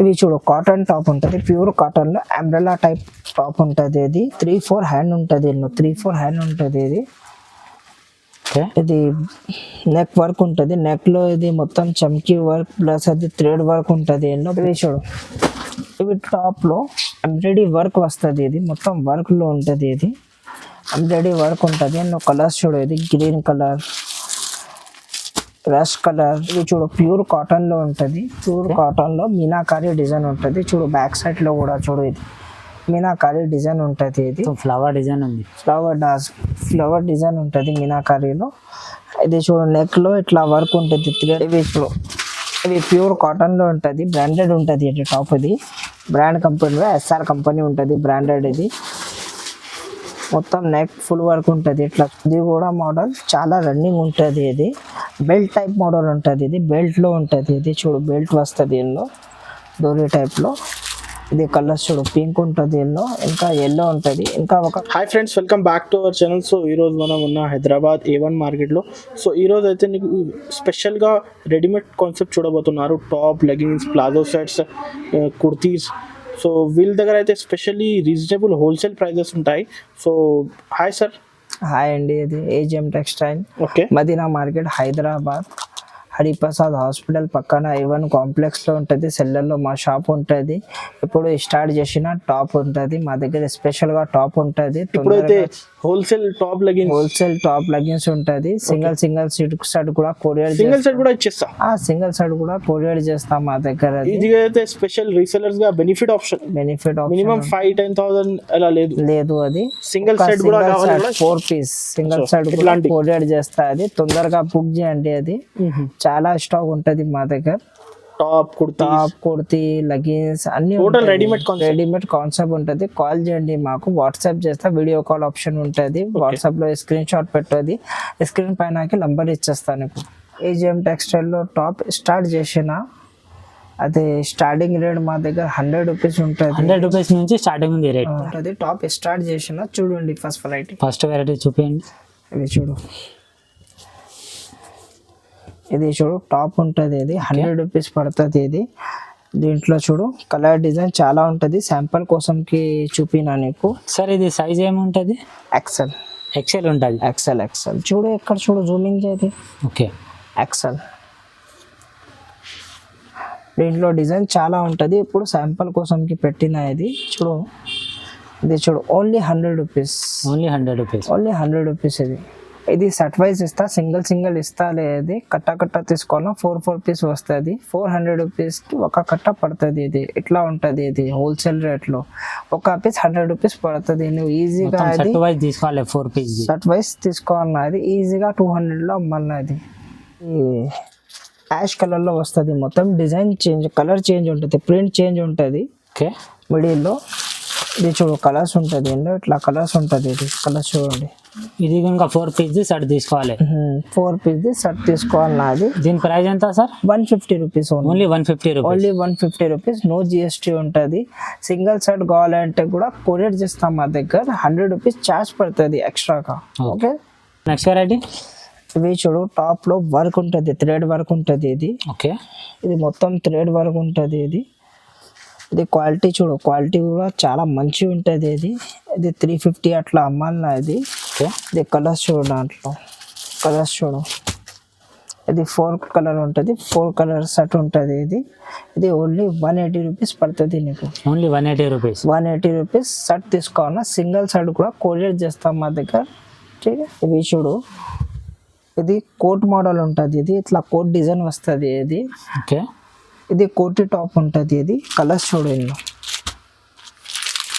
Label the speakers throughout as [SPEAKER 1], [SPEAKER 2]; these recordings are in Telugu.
[SPEAKER 1] ఇవి చూడు కాటన్ టాప్ ఉంటుంది, ప్యూర్ కాటన్ లో అంబ్రెల్లా టైప్ టాప్ ఉంటుంది. ఇది 3-4 హ్యాండ్ ఉంటుంది, 3-4 హ్యాండ్ ఉంటుంది. ఇది నెక్ వర్క్ ఉంటుంది, నెక్ లో ఇది మొత్తం చమ్కీ వర్క్ ప్లస్ అది థ్రెడ్ వర్క్ ఉంటుంది. ఇవి చూడు, ఇవి టాప్ లో ఎంబ్రాయిడరీ వర్క్ వస్తుంది. ఇది మొత్తం వర్క్ లో ఉంటుంది, ఇది ఎంబ్రాయిడరీ వర్క్ ఉంటుంది. ఎన్నో కలర్స్ చూడు, ఇది గ్రీన్ కలర్, రష్ కలర్. ఇది చూడు ప్యూర్ కాటన్ లో ఉంటుంది, ప్యూర్ కాటన్ లో మీనాకారి డిజైన్ ఉంటుంది. చూడు బ్యాక్ సైడ్ లో కూడా చూడు, ఇది మీనాకారి డిజైన్ ఉంటుంది. ఇది
[SPEAKER 2] ఫ్లవర్ డిజైన్ ఉంది,
[SPEAKER 1] ఫ్లవర్ డిజైన్ ఉంటుంది మీనాకారిలో. ఇది చూడు నెక్ లో ఇట్లా వర్క్ ఉంటుంది. ఇవి చూడు, ఇది ప్యూర్ కాటన్ లో ఉంటుంది, బ్రాండెడ్ ఉంటుంది. ఇది టాప్ ఇది బ్రాండ్ కంపెనీలో SR కంపెనీ ఉంటుంది, బ్రాండెడ్. ఇది మొత్తం నెక్ ఫుల్ వర్క్ ఉంటుంది. ఇట్లా ఇది కూడా మోడల్ చాలా రన్నింగ్ ఉంటుంది. ఇది బెల్ట్ టైప్ మోడల్ ఉంటుంది, ఇది బెల్ట్ లో ఉంటుంది. ఇది చూడు బెల్ట్ వస్తుంది ఇందులో డోరీ టైప్ లో. ఇది కలర్స్ చూడు, పింక్ ఉంటుంది ఎల్లో, ఇంకా ఎల్లో ఉంటుంది, ఇంకా ఒక.
[SPEAKER 3] Hi friends, welcome back to our channel. So ఈరోజు మనం ఉన్న హైదరాబాద్ A1 మార్కెట్లో. సో ఈరోజు అయితే నీకు స్పెషల్గా రెడీమేడ్ కాన్సెప్ట్ చూడబోతున్నారు. Top, leggings, palazzo sets, kurtis. So వీళ్ళ దగ్గర అయితే స్పెషల్లీ రీజనబుల్ హోల్సేల్ ప్రైజెస్ ఉంటాయి. So hi sir.
[SPEAKER 1] హాయ్ అండి, ఇది AGM textile,
[SPEAKER 3] okay,
[SPEAKER 1] Madina market, Hyderabad, Hariprasad hospital పక్కన A1 కాంప్లెక్స్ లో ఉంటుంది. సెల్లర్ లో మా షాప్ ఉంటుంది. ఇప్పుడు స్టార్ట్ చేసిన టాప్ ఉంటుంది మా దగ్గర, స్పెషల్ గా టాప్ ఉంటుంది.
[SPEAKER 3] ఇప్పుడైతే హోల్సేల్ టాప్
[SPEAKER 1] లెగిన్స్ ఉంటుంది. సింగిల్ సెట్ కూడా కొరియర్,
[SPEAKER 3] సింగిల్ సెట్ కూడా ఇచ్చేస్తా.
[SPEAKER 1] సింగిల్ సెట్ కూడా కొరియర్ చేస్తాం మా దగ్గర.
[SPEAKER 3] ఇది అయితే స్పెషల్ రీసెలర్స్ గా బెనిఫిట్ ఆప్షన్ మినిమం 5-10,000 అలా లేదు.
[SPEAKER 1] అది
[SPEAKER 3] సింగిల్ సెట్ కూడా కావాలి,
[SPEAKER 1] 4 పీస్ సింగిల్ సెట్ కూడా కొరియర్ చేస్తా. అది తొందరగా బుక్ చేయండి. అది చాలా స్టాక్ ఉంటది మా దగ్గర.
[SPEAKER 3] టాప్,
[SPEAKER 1] కుర్తీ, లెగిన్స్ అన్ని రెడీమేడ్ కాన్సెప్ట్ ఉంటది. కాల్ చేయండి మాకు, వాట్సాప్ చేస్తా, వీడియో కాల్ ఆప్షన్ ఉంటది. వాట్సాప్ లో స్క్రీన్ షాట్ పెట్టది, స్క్రీన్ పైన నంబర్ ఇచ్చేస్తాను. AGM టెక్స్టైల్ లో టాప్ స్టార్ట్ చేసిన అదే స్టార్టింగ్ రేట్ మా దగ్గర 100 రూపీస్ ఉంటుంది.
[SPEAKER 2] 100 రూపీస్ నుంచి స్టార్టింగ్ ఉంది రేట్
[SPEAKER 1] ఉంటుంది. టాప్ స్టార్ట్ చేసిన చూడండి, ఫస్ట్ వెరైటీ
[SPEAKER 2] చూపించండి.
[SPEAKER 1] ఇది చూడు, ఇది చూడు టాప్ ఉంటుంది. ఇది 100 రూపీస్ పడుతుంది. ఇది దీంట్లో చూడు కలర్ డిజైన్ చాలా ఉంటుంది. శాంపుల్ కోసంకి చూపినా నీకు.
[SPEAKER 2] సార్ ఇది సైజ్ ఏముంటుంది?
[SPEAKER 1] ఎక్సెల్
[SPEAKER 2] ఉంటుంది.
[SPEAKER 1] ఎక్సెల్ చూడు, ఎక్కడ చూడు జూమింగ్ చేది.
[SPEAKER 2] Okay,
[SPEAKER 1] Excel. దీంట్లో డిజైన్ చాలా ఉంటుంది. ఇప్పుడు శాంపుల్ కోసంకి పెట్టిన ఇది చూడు. ఇది చూడు ఓన్లీ 100 రూపీస్.
[SPEAKER 2] Only 100 rupees.
[SPEAKER 1] ఇది సెట్ వైజ్ ఇస్తా, సింగిల్ ఇస్తా. లేదు కట్ట తీసుకోవాలా, 4 పీస్ వస్తుంది. 400 రూపీస్కి ఒక కట్ట పడుతుంది. ఇది ఇట్లా ఉంటుంది. ఇది హోల్సేల్ రేట్లో ఒక పీస్ 100 రూపీస్ పడుతుంది. నువ్వు ఈజీగా
[SPEAKER 2] తీసుకోవాలి, 4 పీస్
[SPEAKER 1] సెట్ వైజ్ తీసుకోవాలన్నా అది ఈజీగా 200లో అమ్మాలన్నా. అది యాష్ కలర్ లో వస్తుంది. మొత్తం డిజైన్ చేంజ్, కలర్ చేంజ్ ఉంటుంది, ప్రింట్ చేంజ్ ఉంటుంది.
[SPEAKER 2] ఓకే,
[SPEAKER 1] మిడిల్లో ఇది చూడు కలర్స్ ఉంటుంది. ఇట్లా కలర్స్ ఉంటుంది. ఇది కలర్స్ చూడండి.
[SPEAKER 2] ఇది కనుక 4 పీస్ సెట్ తీసుకోవాలి,
[SPEAKER 1] 4 పీస్ సెట్ తీసుకోవాలి. నాది
[SPEAKER 2] దీని ప్రైస్ ఎంత sir?
[SPEAKER 1] 150 rupees.
[SPEAKER 2] Only 150
[SPEAKER 1] rupees. No GST ఉంటుంది. సింగిల్ సెట్ కావాలంటే కూడా కొరియర్ చేస్తాం మా దగ్గర. 100 రూపీస్ ఛార్జ్ పడుతుంది ఎక్స్ట్రాగా. Okay,
[SPEAKER 2] next variety.
[SPEAKER 1] ఇవి చూడు టాప్ లో వర్క్ ఉంటుంది, థ్రెడ్ వర్క్ ఉంటుంది. ఇది
[SPEAKER 2] ఓకే,
[SPEAKER 1] ఇది మొత్తం థ్రెడ్ వర్క్ ఉంటుంది. ఇది క్వాలిటీ చూడు, క్వాలిటీ కూడా చాలా మంచిగా ఉంటుంది. ఇది 350 అట్లా అమ్మాలన్నా. ఇది కలర్స్ చూడు, దాంట్లో కలర్స్ చూడు. ఇది 4 కలర్ ఉంటుంది, 4 కలర్ సెట్ ఉంటుంది. ఇది ఓన్లీ 180 రూపీస్ పడుతుంది నీకు.
[SPEAKER 2] ఓన్లీ 180
[SPEAKER 1] రూపీస్ సెట్ తీసుకోవాలన్నా. సింగిల్ సెట్ కూడా కొరియర్ చేస్తాం మా దగ్గర. ఇవి చూడు, ఇది కోట్ మోడల్ ఉంటుంది. ఇది ఇట్లా కోట్ డిజైన్ వస్తుంది. ఇది కోటి టాప్ ఉంటుంది. ఇది కలర్స్ చూడు, ఇందులో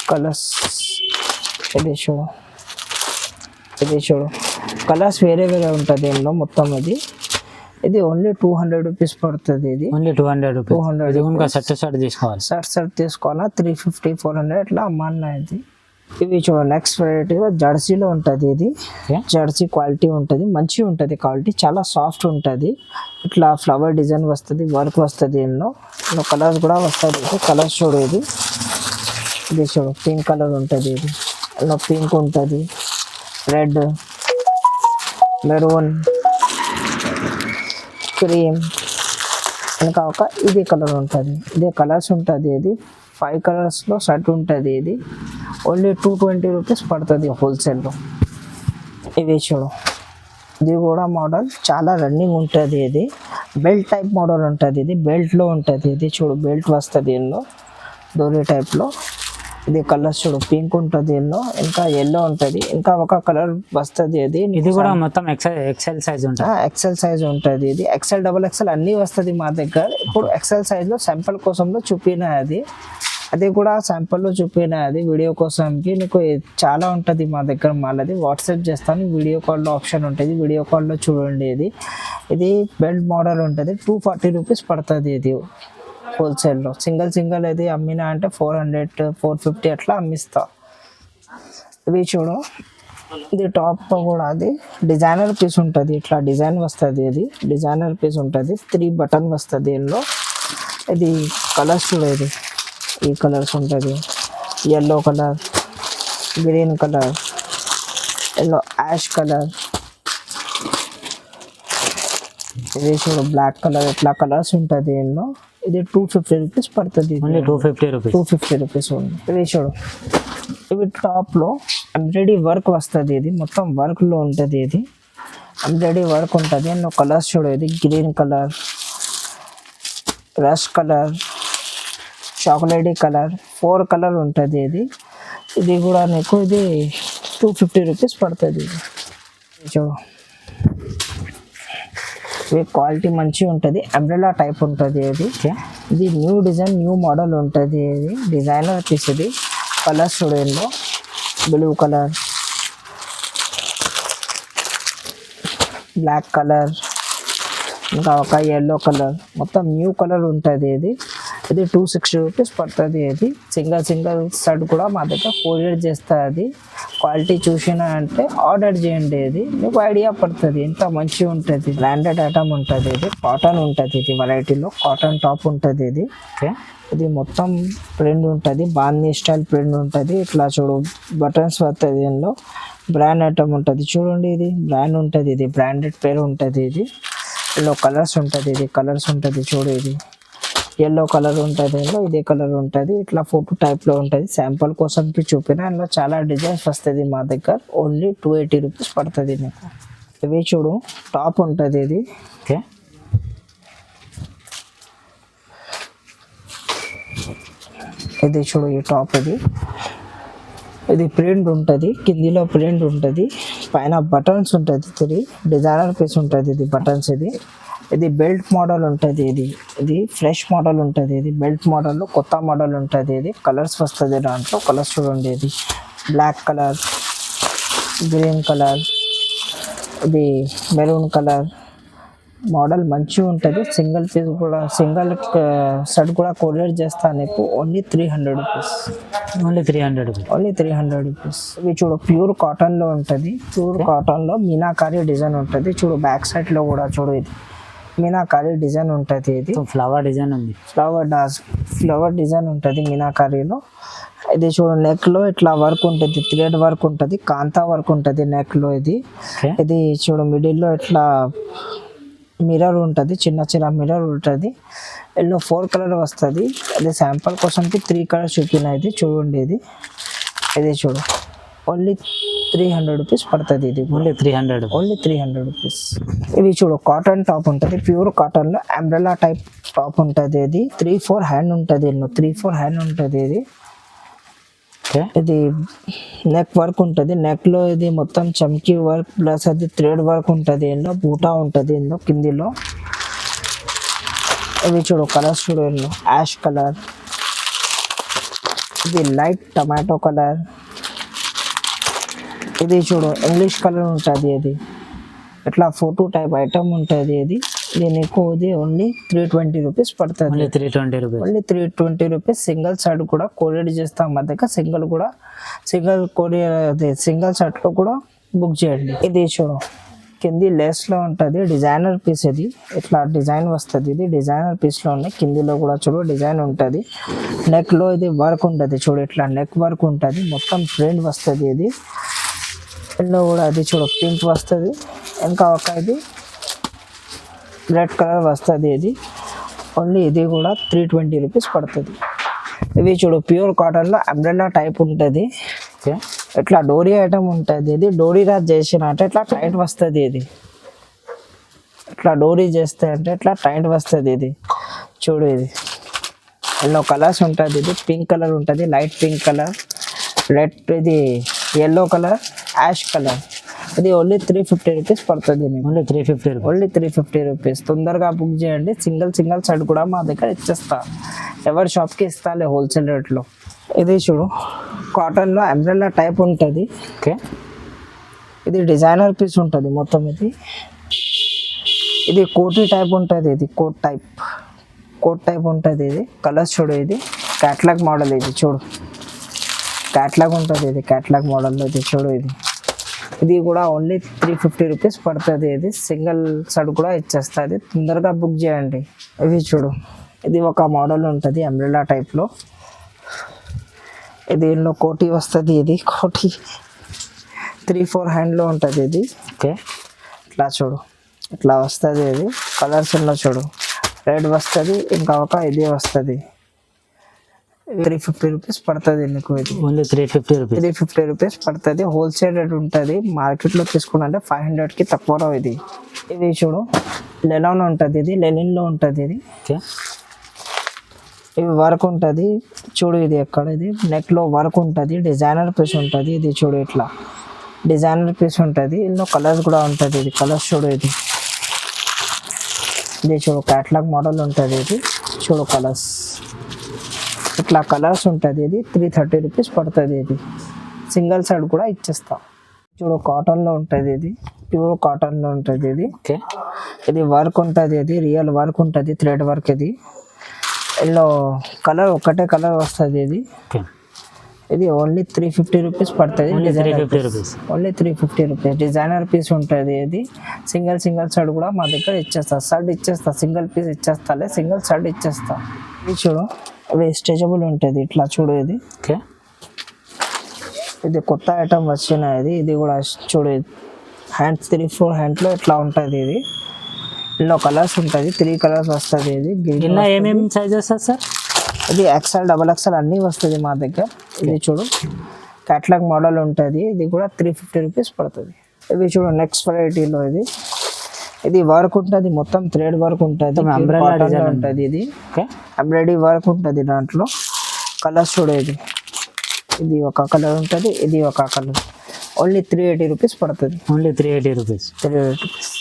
[SPEAKER 1] కలర్స్. ఇది చూడు కలర్స్ వేరే ఉంటుంది ఇందులో మొత్తం. ఇది ఓన్లీ 200 రూపీస్ పడుతుంది. ఇది
[SPEAKER 2] ఓన్లీ 200 రూపీస్. సెట్
[SPEAKER 1] తీసుకోవాలా. 350, 400 అట్లా అమ్మాలన్నా. ఇవి చూడు నెక్స్ట్ వెరైటీ జెర్సీలో ఉంటుంది. ఇది జెర్సీ క్వాలిటీ ఉంటుంది, మంచిగా ఉంటుంది క్వాలిటీ, చాలా సాఫ్ట్ ఉంటుంది. ఇట్లా ఫ్లవర్ డిజైన్ వస్తుంది, వర్క్ వస్తుంది. ఎన్నో కలర్స్ కూడా వస్తుంది. కలర్స్ చూడు, ఇది చూడు పింక్ కలర్ ఉంటుంది. ఇది ఎన్నో పింక్ ఉంటుంది, రెడ్, మెరూన్, క్రీమ్, ఇంకా ఒక ఇదే కలర్ ఉంటుంది, ఇదే కలర్స్ ఉంటుంది. ఇది 5 కలర్స్లో షర్ట్ ఉంటుంది. ఇది ఓన్లీ 220 రూపీస్ పడుతుంది హోల్సేల్లో. ఇది చూడు, ఇది కూడా మోడల్ చాలా రన్నింగ్ ఉంటుంది. ఇది బెల్ట్ టైప్ మోడల్ ఉంటుంది. ఇది బెల్ట్లో ఉంటుంది. ఇది చూడు బెల్ట్ వస్తుంది ఎల్లో డోరీ టైప్లో. ఇది కలర్స్ చూడు, పింక్ ఉంటుంది ఎల్లో, ఇంకా ఎల్లో ఉంటుంది, ఇంకా ఒక కలర్ వస్తుంది.
[SPEAKER 2] ఇది కూడా మొత్తం ఎక్సెల్ సైజ్ ఉంటుంది.
[SPEAKER 1] ఎక్సెల్ సైజ్ ఉంటుంది. ఇది ఎక్సెల్ డబుల్ ఎక్సెల్ అన్నీ వస్తుంది మా దగ్గర. ఇప్పుడు ఎక్సెల్ సైజ్లో శాంపుల్ కోసంలో చూపిన అది కూడా శాంపుల్లో చూపిన వీడియో కోసంకి నీకు చాలా ఉంటుంది మా దగ్గర. మాలది వాట్సాప్ చేస్తాను, వీడియో కాల్లో ఆప్షన్ ఉంటుంది, వీడియో కాల్లో చూడండి. ఇది బెల్ట్ మోడల్ ఉంటుంది. 240 రూపీస్ పడుతుంది. ఇది హోల్సేల్లో సింగిల్ అది అమ్మినా అంటే 400 450 అట్లా అమ్మిస్తా. ఇవి చూడు, ఇది టాప్ కూడా అది డిజైనర్ పీస్ ఉంటుంది. ఇట్లా డిజైన్ వస్తుంది. ఇది డిజైనర్ పీస్ ఉంటుంది. 3 బటన్ వస్తుంది దీనిలో. ఇది కలర్స్ చూడు, ఇది ఈ కలర్స్ ఉంటుంది, yellow colour, green colour, yellow ash colour, ఇది చూడు బ్లాక్ కలర్, ఇట్లా కలర్స్ ఉంటుంది దీనిలో. ఇది 250 రూపీస్ పడుతుంది.
[SPEAKER 2] ఓన్లీ 250
[SPEAKER 1] రూపీస్ ఉంది. ఇది చూడు, ఇవి టాప్లో ఎంబ్రాయిడరీ వర్క్ వస్తుంది. ఇది మొత్తం వర్క్లో ఉంటుంది. ఇది ఎంబ్రాయిడరీ వర్క్ ఉంటుంది. ఎన్నో కలర్స్ చూడు, ఇది green colour, rush colour, chocolatey colour, 4 colour ఉంటుంది. ఇది కూడా నీకు ఇది 250 రూపీస్ పడుతుంది. ఇది చూడు, ఇది క్వాలిటీ మంచిగా ఉంటుంది. అంబ్రెల్లా టైప్ ఉంటుంది. ఇది న్యూ డిజైన్ న్యూ మోడల్ ఉంటుంది. ఇది డిజైనర్ పీస్. ఇది కలర్స్ చూడండి, బ్లూ కలర్, బ్లాక్ కలర్, ఇంకా ఒక ఎల్లో కలర్, మొత్తం న్యూ కలర్ ఉంటుంది. ఇది 260 రూపీస్ పడుతుంది. ఇది సింగిల్ షర్ట్ కూడా మా దగ్గర కొరియర్ చేస్తుంది. క్వాలిటీ చూసినా అంటే ఆర్డర్ చేయండి. ఇది మీకు ఐడియా పడుతుంది ఎంత మంచిగా ఉంటుంది. బ్రాండెడ్ ఐటమ్ ఉంటుంది. ఇది కాటన్ ఉంటుంది. ఇది వెరైటీలో కాటన్ టాప్ ఉంటుంది. ఇది మొత్తం ప్రింట్ ఉంటుంది, బాందీ స్టైల్ ప్రింట్ ఉంటుంది. ఇట్లా చూడు బటన్స్ వస్తుంది. దీనిలో బ్రాండ్ ఐటమ్ ఉంటుంది చూడండి. ఇది బ్రాండ్ ఉంటుంది. ఇది బ్రాండెడ్ పేరు ఉంటుంది. ఇది ఇందులో కలర్స్ ఉంటుంది. ఇది కలర్స్ ఉంటుంది చూడు, ఇది ఎల్లో కలర్ ఉంటుంది, ఇదే కలర్ ఉంటుంది. ఇట్లా ఫోటో టైప్లో ఉంటుంది. శాంపుల్ కోసంకి చూపిన అందులో చాలా డిజైన్స్ వస్తుంది మా దగ్గర. ఓన్లీ 280 రూపీస్ పడుతుంది మీకు. ఇవి చూడు టాప్ ఉంటుంది. ఇది
[SPEAKER 2] ఓకే,
[SPEAKER 1] ఇది చూడు ఈ టాప్. ఇది ప్రింట్ ఉంటుంది, కిందిలో ప్రింట్ ఉంటుంది, పైన బటన్స్ ఉంటుంది. 3 డిజైనర్ పీస్ ఉంటుంది. ఇది బటన్స్. ఇది బెల్ట్ మోడల్ ఉంటుంది. ఇది ఫ్రెష్ మోడల్ ఉంటుంది. ఇది బెల్ట్ మోడల్లో కొత్త మోడల్ ఉంటుంది. ఇది కలర్స్ వస్తుంది దాంట్లో. కలర్స్ చూడండి, ఇది బ్లాక్ కలర్, గ్రీన్ కలర్, ఇది మెరూన్ కలర్. మోడల్ మంచిగా ఉంటుంది. సింగిల్ పీస్ కూడా సింగిల్ షర్ట్ కూడా కొరియర్ చేస్తాను నీకు. Only 300 rupees.
[SPEAKER 2] Only 300
[SPEAKER 1] rupees. ఇవి చూడు ప్యూర్ కాటన్లో ఉంటుంది. ప్యూర్ కాటన్లో మీనాకారి డిజైన్ ఉంటుంది. చూడు బ్యాక్ సైడ్లో కూడా చూడు, ఇది మీనాకారి డిజైన్ ఉంటుంది. ఇది
[SPEAKER 2] ఫ్లవర్ డిజైన్ ఉంది.
[SPEAKER 1] ఫ్లవర్ డిజైన్ ఉంటుంది మీనాకారిలో. ఇది చూడు నెక్లో ఇట్లా వర్క్ ఉంటుంది, థ్రెడ్ వర్క్ ఉంటుంది, కాంతా వర్క్ ఉంటుంది నెక్లో. ఇది చూడు మిడిల్లో ఇట్లా మిర్రర్ ఉంటుంది, చిన్న మిర్రర్ ఉంటుంది. ఎల్లో 4 కలర్ వస్తుంది. అది శాంపుల్ కోసంకి 3 కలర్స్ చూపిన. ఇది చూడండి, ఇది చూడు ఓన్లీ 300 రూపీస్ పడుతుంది. ఇది
[SPEAKER 2] ఓన్లీ
[SPEAKER 1] 300 రూపీస్. ఇవి చూడు కాటన్ టాప్ ఉంటుంది. ప్యూర్ కాటన్లో అంబ్రెల్లా టైప్ టాప్ ఉంటుంది. ఇది 3-4 హ్యాండ్ ఉంటుంది. 3-4 హ్యాండ్ ఉంటుంది. ఇది నెక్ వర్క్ ఉంటుంది. నెక్లో ఇది మొత్తం చమ్కీ వర్క్ ప్లస్ అది థ్రెడ్ వర్క్ ఉంటుంది. ఇందులో బూటా ఉంటుంది ఇందులో కిందిలో. ఇవి చూడు కలర్స్ చూడు, ఇందులో యాష్ కలర్, ఇది లైట్ టమాటో కలర్, ఇది చూడు ఇంగ్లీష్ కలర్ ఉంటుంది. ఇది ఇట్లా ఫోటో టైప్ ఐటమ్ ఉంటుంది. ఇది నీకు ఇది ఓన్లీ 320 రూపీస్ పడుతుంది.
[SPEAKER 2] Only
[SPEAKER 1] 320 rupees. సింగిల్ షర్ట్ కూడా కొరియర్ చేస్తాం మా దగ్గర. సింగిల్ కొరియర్ సింగిల్ షర్ట్లో కూడా బుక్ చేయండి. ఇది చూడు కింది లేస్లో ఉంటుంది, డిజైనర్ పీస్. ఇది ఇట్లా డిజైన్ వస్తుంది. ఇది డిజైనర్ పీస్లో ఉన్నాయి. కిందిలో కూడా చూడు డిజైన్ ఉంటుంది. నెక్లో ఇది వర్క్ ఉంటుంది చూడు, ఇట్లా నెక్ వర్క్ ఉంటుంది, మొత్తం ప్రింట్ వస్తుంది. ఇది ఇందులో కూడా అది చూడు పింక్ వస్తుంది, ఇంకా ఒక ఇది రెడ్ కలర్ వస్తుంది. ఇది ఓన్లీ ఇది కూడా 320 రూపీస్ పడుతుంది. ఇవి చూడు ప్యూర్ కాటన్లో అంబ్రెల్లా టైప్ ఉంటుంది.
[SPEAKER 2] ఓకే,
[SPEAKER 1] ఇట్లా డోరీ ఐటమ్ ఉంటుంది. ఇది డోరీ రాజ్ చేసిన అంటే ఇట్లా టైట్ వస్తుంది. ఇది ఇట్లా డోరీ చేస్తే అంటే ఇట్లా టైట్ వస్తుంది. ఇది చూడు, ఇది ఎన్నో కలర్స్ ఉంటుంది. ఇది పింక్ కలర్ ఉంటుంది, లైట్ పింక్ కలర్, రెడ్, ఇది ఎల్లో కలర్, యాష్ కలర్. ఇది ఓన్లీ 350 రూపీస్ పడుతుంది.
[SPEAKER 2] Only 350 rupees.
[SPEAKER 1] Only 350 rupees. తొందరగా బుక్ చేయండి. సింగిల్ షర్ట్ కూడా మా దగ్గర ఇచ్చేస్తా. ఎవరి షాప్కి ఇస్తాలే హోల్సేల్ రేట్లో. ఇది చూడు కాటన్లో అంబ్రెల్లా టైప్ ఉంటుంది.
[SPEAKER 2] ఓకే,
[SPEAKER 1] ఇది డిజైనర్ పీస్ ఉంటుంది మొత్తం. ఇది కోటీ టైప్ ఉంటుంది. ఇది కోట్ టైప్ ఉంటుంది. ఇది కలర్స్ చూడు, ఇది క్యాట్లాగ్ మోడల్. ఇది చూడు క్యాట్లాగ్ ఉంటుంది. ఇది క్యాట్లాగ్ మోడల్లో ఇది చూడు. ఇది కూడా ఓన్లీ 350 రూపీస్ పడుతుంది. ఇది సింగిల్ షర్ట్ కూడా ఇచ్చేస్తుంది. తొందరగా బుక్ చేయండి. ఇవి చూడు, ఇది ఒక మోడల్ ఉంటుంది అంబ్రెల్లా టైప్లో. దీనిలో కోటీ వస్తుంది. ఇది కోటీ 3-4 హ్యాండ్లో ఉంటుంది. ఇది
[SPEAKER 2] ఓకే,
[SPEAKER 1] ఇట్లా చూడు, ఇట్లా వస్తుంది. ఇది కలర్స్ ఎన్నో చూడు, రెడ్ వస్తుంది, ఇంకా ఒక ఇది వస్తుంది. 350 రూపీస్ పడుతుంది నీకు. ఇది
[SPEAKER 2] ఓన్లీ 350 రూపీస్.
[SPEAKER 1] 350 రూపీస్ పడుతుంది. హోల్సేల్ రేట్ ఉంటుంది. మార్కెట్లో తీసుకున్నంటే 500కి తక్కువ రావు. ఇది చూడు లెలాన్ ఉంటుంది. ఇది లెనిన్లో ఉంటుంది. ఇది
[SPEAKER 2] ఓకే,
[SPEAKER 1] ఇవి వర్క్ ఉంటుంది. చూడు ఇది ఎక్కడ, ఇది నెక్లో వర్క్ ఉంటుంది. డిజైనర్ పీస్ ఉంటుంది. ఇది చూడు ఇట్లా డిజైనర్ పీస్ ఉంటుంది. ఇందులో కలర్స్ కూడా ఉంటుంది. ఇది కలర్స్ చూడు, ఇది చూడు క్యాట్లాగ్ మోడల్ ఉంటుంది. ఇది చూడు కలర్స్, ఇట్లా కలర్స్ ఉంటుంది. ఇది 330 రూపీస్ పడుతుంది. ఇది సింగిల్ షర్ట్ కూడా ఇచ్చేస్తా. చూడు కాటన్లో ఉంటుంది. ఇది ప్యూర్ కాటన్లో ఉంటుంది. ఇది
[SPEAKER 2] ఓకే,
[SPEAKER 1] ఇది వర్క్ ఉంటుంది. ఇది రియల్ వర్క్ ఉంటుంది, థ్రెడ్ వర్క్. ఇది ఇందులో కలర్ ఒకటే కలర్ వస్తుంది. ఇది ఓన్లీ 350 రూపీస్ పడుతుంది.
[SPEAKER 2] Only 350 rupees.
[SPEAKER 1] Only 350 rupees. Designer piece ఉంటుంది. ఇది సింగిల్ షర్ట్ కూడా మా దగ్గర ఇచ్చేస్తా. షర్ట్ ఇచ్చేస్తా, సింగిల్ పీస్ ఇచ్చేస్తాలే, సింగిల్ షర్ట్ ఇచ్చేస్తా. ఇది చూడు, ఇది స్ట్రెచబుల్ ఉంటుంది. ఇట్లా చూడు, ఇది
[SPEAKER 2] ఓకే,
[SPEAKER 1] ఇది కొత్త ఐటమ్ వచ్చిన. ఇది కూడా చూడు, హ్యాండ్స్ 3-4 హ్యాండ్లో ఇట్లా ఉంటుంది. ఇది ఇందులో కలర్స్ ఉంటుంది. 3 కలర్స్ వస్తుంది. ఇది
[SPEAKER 2] ఇలా ఏమేమి సైజెస్ సార్?
[SPEAKER 1] ఇది XL, XXL అన్నీ వస్తుంది మా దగ్గర. ఇది చూడు క్యాట్లాగ్ మోడల్ ఉంటుంది. ఇది కూడా 350 రూపీస్ పడుతుంది. ఇవి చూడు నెక్స్ట్ వెరైటీలో ఇది వర్క్ ఉంటుంది. మొత్తం థ్రెడ్ వర్క్ ఉంటుంది. ఉంటుంది. ఇది ఎంబ్రాయిడరీ వర్క్ ఉంటుంది. దాంట్లో కలర్స్ చూడు, ఇది ఒక కలర్ ఉంటుంది, ఇది ఒక కలర్. ఓన్లీ 380 రూపీస్ పడుతుంది.
[SPEAKER 2] Only 380 rupees.
[SPEAKER 1] 380 రూపీస్.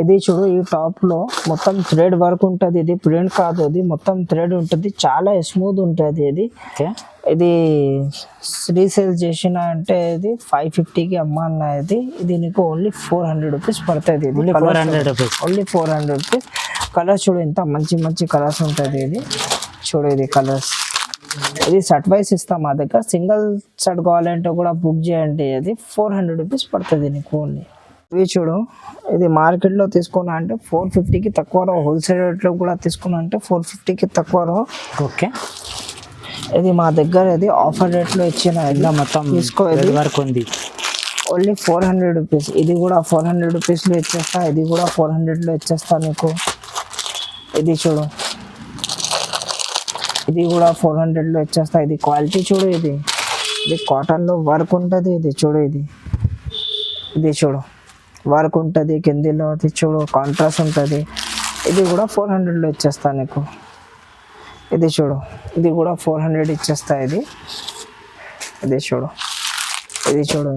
[SPEAKER 1] ఇది చూడు, ఈ టాప్లో మొత్తం థ్రెడ్ వర్క్ ఉంటుంది. ఇది ప్రింట్ కాదు, ఇది మొత్తం థ్రెడ్ ఉంటుంది. చాలా స్మూత్ ఉంటుంది. ఇది రీసేల్ చేసిన అంటే ఇది 550కి అమ్మన్నా. ఇది నీకు ఓన్లీ 400 రూపీస్ పడుతుంది. ఇది ఓన్లీ 400 రూపీస్. కలర్స్ చూడు, ఎంత మంచి మంచి కలర్స్ ఉంటుంది. ఇది చూడు, ఇది కలర్స్. ఇది షర్ట్ వైస్ ఇస్తాం మా దగ్గర. సింగిల్ షర్ట్ కావాలంటే కూడా బుక్ చేయండి. ఇది 400 రూపీస్ పడుతుంది నీకు ఓన్లీ. ఇవి చూడు, ఇది మార్కెట్లో తీసుకున్నా అంటే 450కి తక్కువ రావు. హోల్సేల్ రేట్లో కూడా తీసుకున్నా అంటే 450కి తక్కువ రావు.
[SPEAKER 2] ఓకే,
[SPEAKER 1] ఇది మా దగ్గర ఇది ఆఫర్ రేట్లో ఇచ్చిన. ఇలా మొత్తం తీసుకో. ఇది
[SPEAKER 2] వర్క్ ఉంది.
[SPEAKER 1] Only 400 rupees. ఇది కూడా 400 రూపీస్లో ఇచ్చేస్తా. ఇది కూడా 400లో ఇచ్చేస్తా నీకు. ఇది చూడు, ఇది కూడా 400లో ఇచ్చేస్తా. ఇది క్వాలిటీ చూడు, ఇది కాటన్లో వర్క్ ఉంటుంది. ఇది చూడు, ఇది చూడు వర్క్ ఉంటుంది కిందిలో. అది చూడు కాంట్రాస్ట్ ఉంటుంది. ఇది కూడా 400లో ఇచ్చేస్తా నీకు. ఇది చూడు, ఇది కూడా 400 ఇచ్చేస్తా. ఇది చూడు,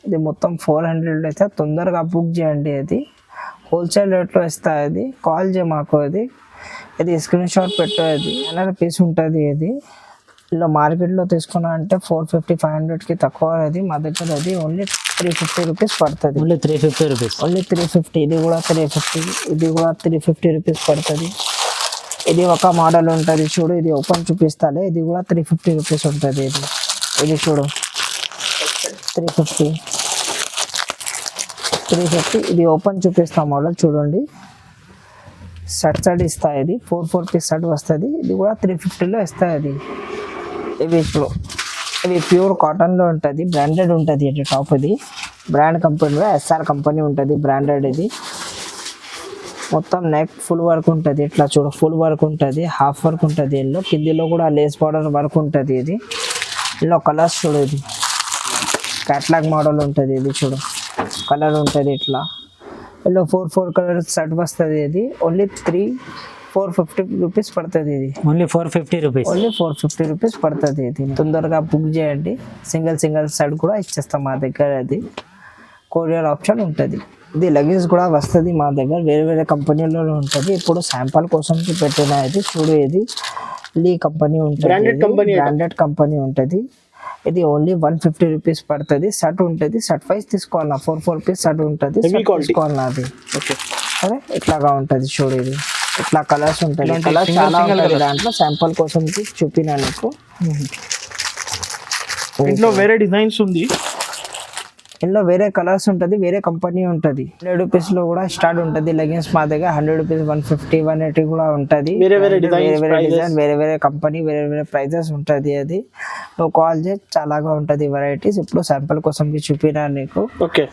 [SPEAKER 1] ఇది మొత్తం 400 అయితే తొందరగా బుక్ చేయండి. ఇది హోల్సేల్ రేట్లో ఇస్తా. ఇది కాల్ చేయ మాకు. ఇది స్క్రీన్ షాట్ పెట్టు. ఇది ఎన్నర పీస్ ఉంటుంది. ఇది ఇలా మార్కెట్లో తీసుకున్నా అంటే 450-500కి తక్కువ. అది మా దగ్గర అది ఓన్లీ 350 రూపీస్ పడుతుంది.
[SPEAKER 2] Only 350 rupees.
[SPEAKER 1] ఓన్లీ 350. ఇది కూడా 350. ఇది కూడా 350 రూపీస్ పడుతుంది. ఇది ఒక మోడల్ ఉంటుంది చూడు, ఇది ఓపెన్ చూపిస్తాలే. ఇది కూడా 350 రూపీస్ ఉంటుంది. ఇది చూడు 350. ఇది ఓపెన్ చూపిస్తా మోడల్ చూడండి. షర్ట్ ఇస్తాయి. ఇది 4 పీస్ షర్ట్ వస్తుంది. ఇది కూడా 350లో ఇస్తాయి. ఇవి ఇప్పుడు ఇవి ప్యూర్ కాటన్లో ఉంటుంది. బ్రాండెడ్ ఉంటుంది. ఇది టాప్. ఇది బ్రాండ్ కంపెనీలో SR కంపెనీ ఉంటుంది బ్రాండెడ్. మొత్తం నెక్ ఫుల్ వర్క్ ఉంటుంది, ఇట్లా చూడు ఫుల్ వర్క్ ఉంటుంది, హాఫ్ వర్క్ ఉంటుంది ఎల్లో, కిందిలో కూడా లేస్ బార్డర్ వర్క్ ఉంటుంది. ఇది ఇందులో కలర్స్ చూడు, ఇది క్యాట్లాగ్ మోడల్ ఉంటుంది, ఇది చూడు కలర్ ఉంటుంది ఇట్లా. ఇందులో 4 కలర్స్ సెట్ వస్తుంది. ఇది ఓన్లీ 450 రూపీస్ పడుతుంది. ఇది
[SPEAKER 2] ఓన్లీ 450 రూపీస్.
[SPEAKER 1] ఓన్లీ 450 రూపీస్ పడుతుంది. ఇది తొందరగా బుక్ చేయండి, సింగిల్ సెట్ కూడా ఇచ్చేస్తాం మా దగ్గర. అది కొరియర్ ఆప్షన్ ఉంటుంది. ఇది లగేజ్ కూడా వస్తుంది మా దగ్గర, వేరే వేరే కంపెనీలో ఉంటుంది. ఇప్పుడు శాంపుల్ కోసం పెట్టిన ఇది చూడు, ఇది లీ కంపెనీ ఉంటుంది, బ్రాండెడ్ కంపెనీ ఉంటుంది. ఇది ఓన్లీ 150 రూపీస్ పడుతుంది. సెట్ ఉంటుంది, సెట్ వైజ్ తీసుకోవాలా, 4 పీస్ సెట్ ఉంటుంది, తీసుకోవాలా అది. సరే ఇట్లాగా ఉంటుంది చూడు, ఇది ఇట్లా కలర్స్ ఉంటుంది, కలర్ చాలా ఉంటుంది దాంట్లో. శాంపుల్ కోసం చూపినా నీకు.
[SPEAKER 3] ఇంట్లో వేరే డిజైన్స్ ఉంది,
[SPEAKER 1] ఇందులో వేరే కలర్స్ ఉంటుంది, వేరే కంపెనీ ఉంటుంది. 100 రూపీస్లో కూడా స్టార్ట్ ఉంటుంది లెగిన్స్ మా దగ్గర. 100 రూపీస్, 150, 180 కూడా ఉంటుంది.
[SPEAKER 3] వేరే
[SPEAKER 1] డిజైన్, వేరే వేరే కంపెనీ, వేరే వేరే ప్రైజెస్ ఉంటుంది. అది నువ్వు కాల్ చేసి చాలాగా ఉంటుంది వెరైటీస్. ఇప్పుడు శాంపుల్ కోసం చూపినా నీకు.
[SPEAKER 3] ఓకే.